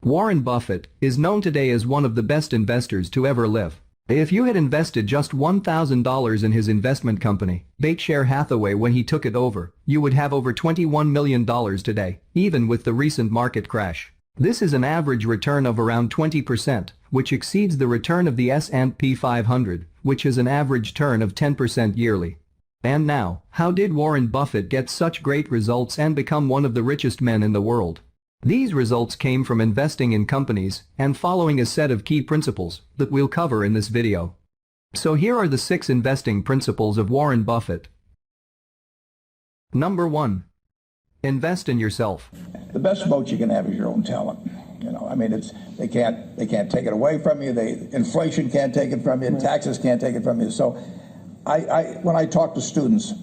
Warren Buffett is known today as one of the best investors to ever live. If you had invested just $1,000 in his investment company, Berkshire Hathaway, when he took it over, you would have over $21 million today, even with the recent market crash. This is an average return of around 20%, which exceeds the return of the S&P 500, which is an average turn of 10% yearly. And now, how did Warren Buffett get such great results and become one of the richest men in the world? These results came from investing in companies and following a set of key principles that we'll cover in this video. So here are the 6 investing principles of Warren Buffett. Number 1. Invest in yourself. The best moat you can have is your own talent. I mean, they can't take it away from you. Inflation can't take it from you. Taxes can't take it from you. So when I talk to students,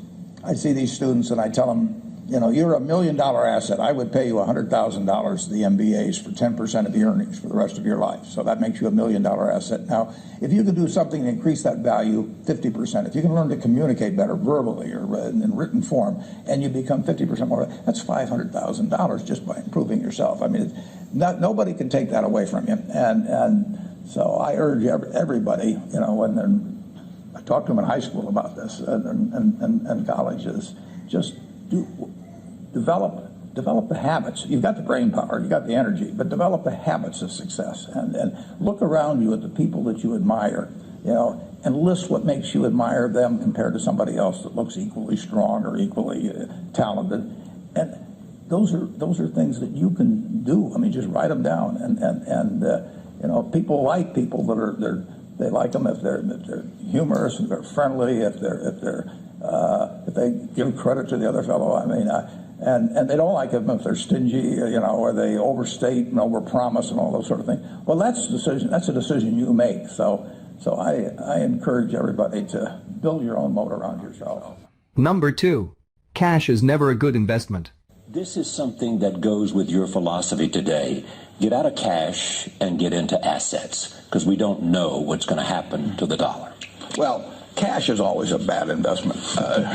I see these students and I tell them, you're $1 million asset. I would pay you $100,000 to the MBAs for 10% of the earnings for the rest of your life. So that makes you $1 million asset. Now, if you can do something to increase that value 50%, if you can learn to communicate better verbally or in written form, and you become 50% more, that's $500,000 just by improving yourself. I mean, nobody can take that away from you. And so I urge everybody, when I talk to them in high school about this and colleges, just develop the habits. You've got the brain power, you've got the energy, but develop the habits of success and look around you at the people that you admire, and list what makes you admire them compared to somebody else that looks equally strong or equally talented. And those are things that you can do. I mean, just write them down. And people like people that they like them if they're humorous, if they're friendly, if they give credit to the other fellow. I mean, and they don't like them if they're stingy, or they overstate and overpromise and all those sort of things. Well, that's a decision you make. So I encourage everybody to build your own moat around yourself. Number 2. Cash is never a good investment. This is something that goes with your philosophy today. Get out of cash and get into assets, because we don't know what's going to happen to the dollar. Well, cash is always a bad investment. I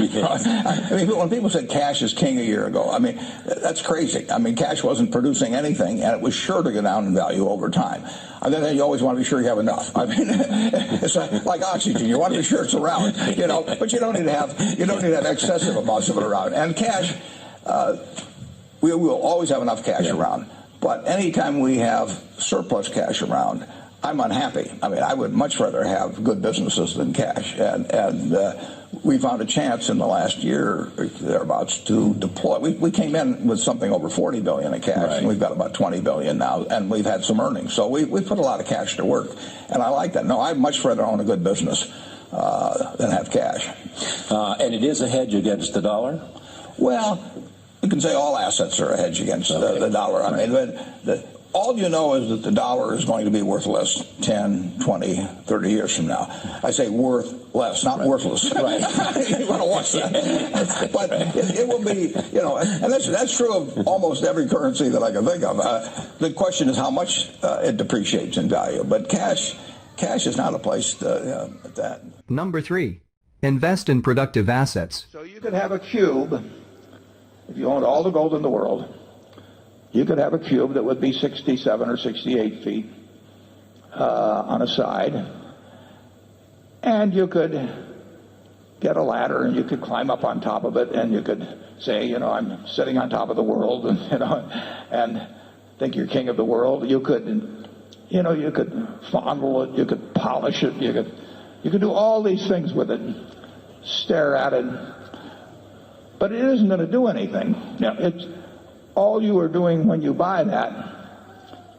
mean, when people said cash is king a year ago, I mean, that's crazy. I mean, cash wasn't producing anything, and it was sure to go down in value over time. And then you always want to be sure you have enough. I mean, it's like oxygen. You want to be sure it's around, but you don't need to have excessive amounts of it around. And cash, we will always have enough cash around. But anytime we have surplus cash around, I'm unhappy. I mean, I would much rather have good businesses than cash. And we found a chance in the last year, thereabouts, to deploy. We came in with something over $40 billion in cash, right, and we've got about $20 billion now, and we've had some earnings. So we put a lot of cash to work, and I like that. No, I'd much rather own a good business than have cash. And it is a hedge against the dollar? Well, you can say all assets are a hedge against the dollar. I mean, all you know is that the dollar is going to be worth less 10, 20, 30 years from now. I say worth less, not worthless. Right. You want to watch that. But it will be, and that's true of almost every currency that I can think of. The question is how much it depreciates in value. But cash is not a place to, at that. Number 3. Invest in productive assets. So you could have a cube, if you owned all the gold in the world, you could have a cube that would be 67 or 68 feet on a side, and you could get a ladder and you could climb up on top of it, and you could say, I'm sitting on top of the world, and think you're king of the world. You could, you could fondle it, you could polish it, you could do all these things with it, stare at it, but it isn't going to do anything. It's all you are doing when you buy that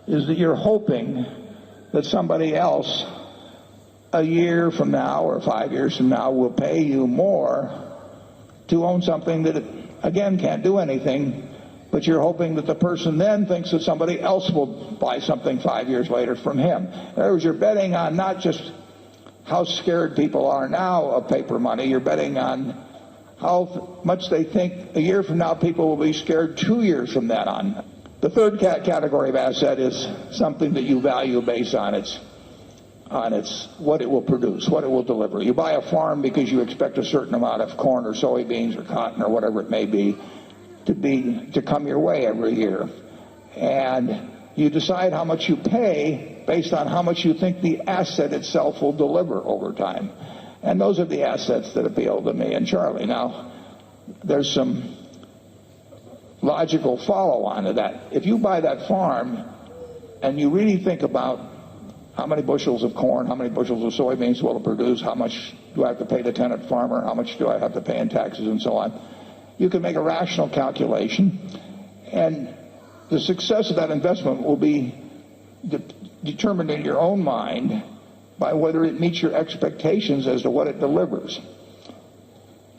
is that you're hoping that somebody else a year from now or 5 years from now will pay you more to own something that, again, can't do anything, but you're hoping that the person then thinks that somebody else will buy something 5 years later from him. In other words, you're betting on not just how scared people are now of paper money, you're betting on how much they think a year from now people will be scared 2 years from that on. The third category of asset is something that you value based on its what it will produce, what it will deliver. You buy a farm because you expect a certain amount of corn or soybeans or cotton or whatever it may be to come your way every year. And you decide how much you pay based on how much you think the asset itself will deliver over time. And those are the assets that appeal to me and Charlie. Now, there's some logical follow-on to that. If you buy that farm and you really think about how many bushels of corn, how many bushels of soybeans will it produce, how much do I have to pay the tenant farmer, how much do I have to pay in taxes and so on, you can make a rational calculation, and the success of that investment will be determined in your own mind by whether it meets your expectations as to what it delivers.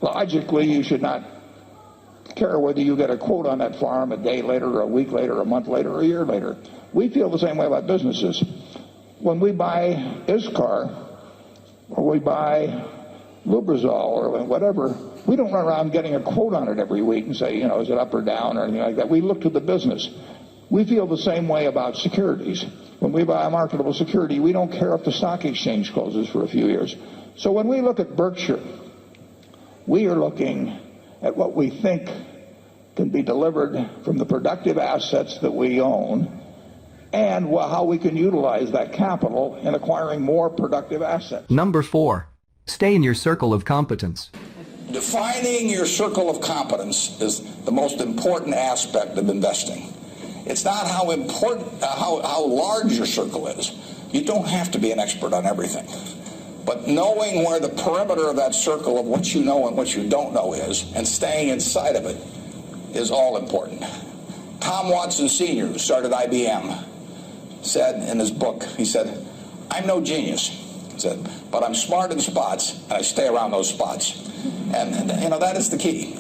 Logically, you should not care whether you get a quote on that farm a day later or a week later or a month later or a year later. We feel the same way about businesses. When we buy ISCAR or we buy Lubrizol or whatever, we don't run around getting a quote on it every week and say, is it up or down or anything like that. We look to the business. We feel the same way about securities. When we buy a marketable security, we don't care if the stock exchange closes for a few years. So when we look at Berkshire, we are looking at what we think can be delivered from the productive assets that we own and how we can utilize that capital in acquiring more productive assets. Number 4. Stay in your circle of competence. Defining your circle of competence is the most important aspect of investing. It's not how important, how large your circle is. You don't have to be an expert on everything. But knowing where the perimeter of that circle of what you know and what you don't know is, and staying inside of it, is all important. Tom Watson Sr., who started IBM, said in his book, he said, "I'm no genius," he said, "but I'm smart in spots, and I stay around those spots." And that is the key.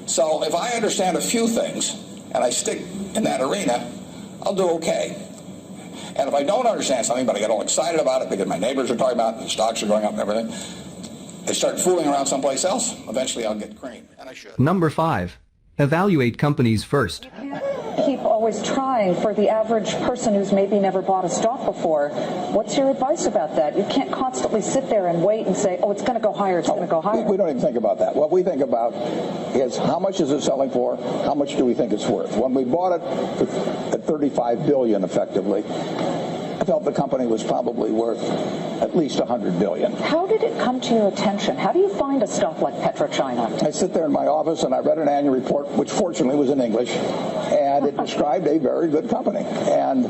So if I understand a few things, and I stick in that arena, I'll do okay. And if I don't understand something, but I get all excited about it because my neighbors are talking about it, and stocks are going up and everything, I start fooling around someplace else, eventually I'll get cream, and I should. Number 5. Evaluate companies first. Keep always trying. For the average person who's maybe never bought a stock before, what's your advice about that? You can't constantly sit there and wait and say, it's going to go higher, it's going to go higher. We don't even think about that. What we think about is how much is it selling for, how much do we think it's worth. When we bought it at $35 billion effectively, I felt the company was probably worth at least $100 billion. How did it come to your attention? How do you find a stock like PetroChina? I sit there in my office and I read an annual report, which fortunately was in English, and it described a very good company, and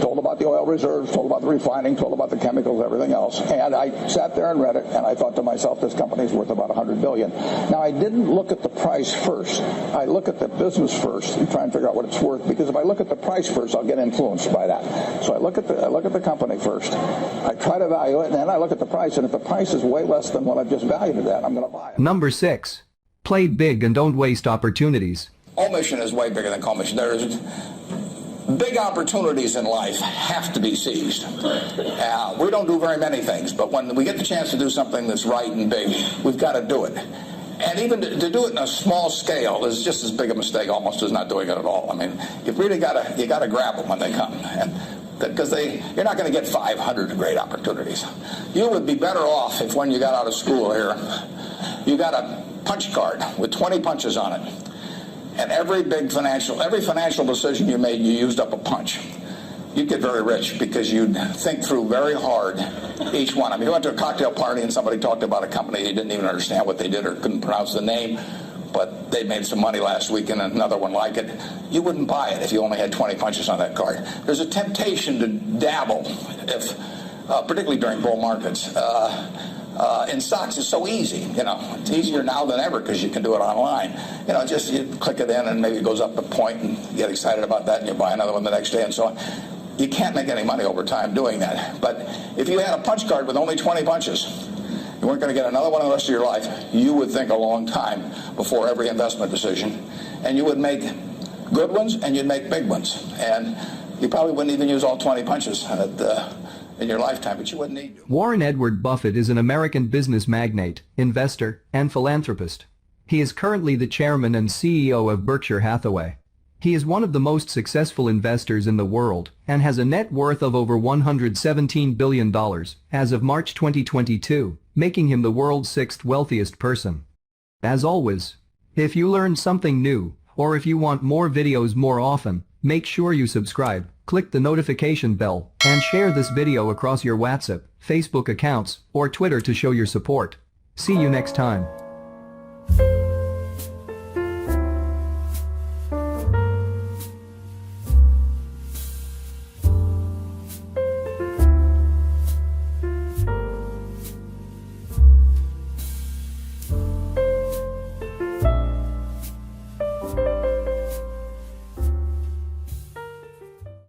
told about the oil reserves, told about the refining, told about the chemicals, everything else. And I sat there and read it, and I thought to myself, this company's worth about $100 billion. Now, I didn't look at the price first. I look at the business first and try and figure out what it's worth, because if I look at the price first, I'll get influenced by that. So I look at the company first. I try to value it, and then I look at the price, and if the price is way less than what I've just valued it at, I'm going to buy it. Number 6. Play big and don't waste opportunities. Omission is way bigger than commission. There's big opportunities in life have to be seized. We don't do very many things, but when we get the chance to do something that's right and big, we've got to do it. And even to do it in a small scale is just as big a mistake almost as not doing it at all. I mean, you've really got to grab them when they come, and because you're not going to get 500 great opportunities. You would be better off if when you got out of school here, you got a punch card with 20 punches on it. And every financial decision you made, you used up a punch. You'd get very rich because you'd think through very hard each one. I mean, you went to a cocktail party and somebody talked about a company, you didn't even understand what they did or couldn't pronounce the name, but they made some money last week and another one like it. You wouldn't buy it if you only had 20 punches on that card. There's a temptation to dabble, particularly during bull markets. In stocks, it's so easy. It's easier now than ever because you can do it online. Just you click it in and maybe it goes up a point and you get excited about that and you buy another one the next day and so on. You can't make any money over time doing that. But if you had a punch card with only 20 punches, you weren't going to get another one the rest of your life. You would think a long time before every investment decision, and you would make good ones and you'd make big ones. And you probably wouldn't even use all 20 punches in your lifetime, but you wouldn't need to. Warren Edward Buffett is an American business magnate, investor, and philanthropist. He is currently the chairman and CEO of Berkshire Hathaway. He is one of the most successful investors in the world and has a net worth of over $117 billion as of March 2022, making him the world's 6th wealthiest person. As always, if you learned something new, or if you want more videos more often, Make sure you subscribe, click the notification bell, and share this video across your WhatsApp, Facebook accounts, or Twitter to show your support. See you next time.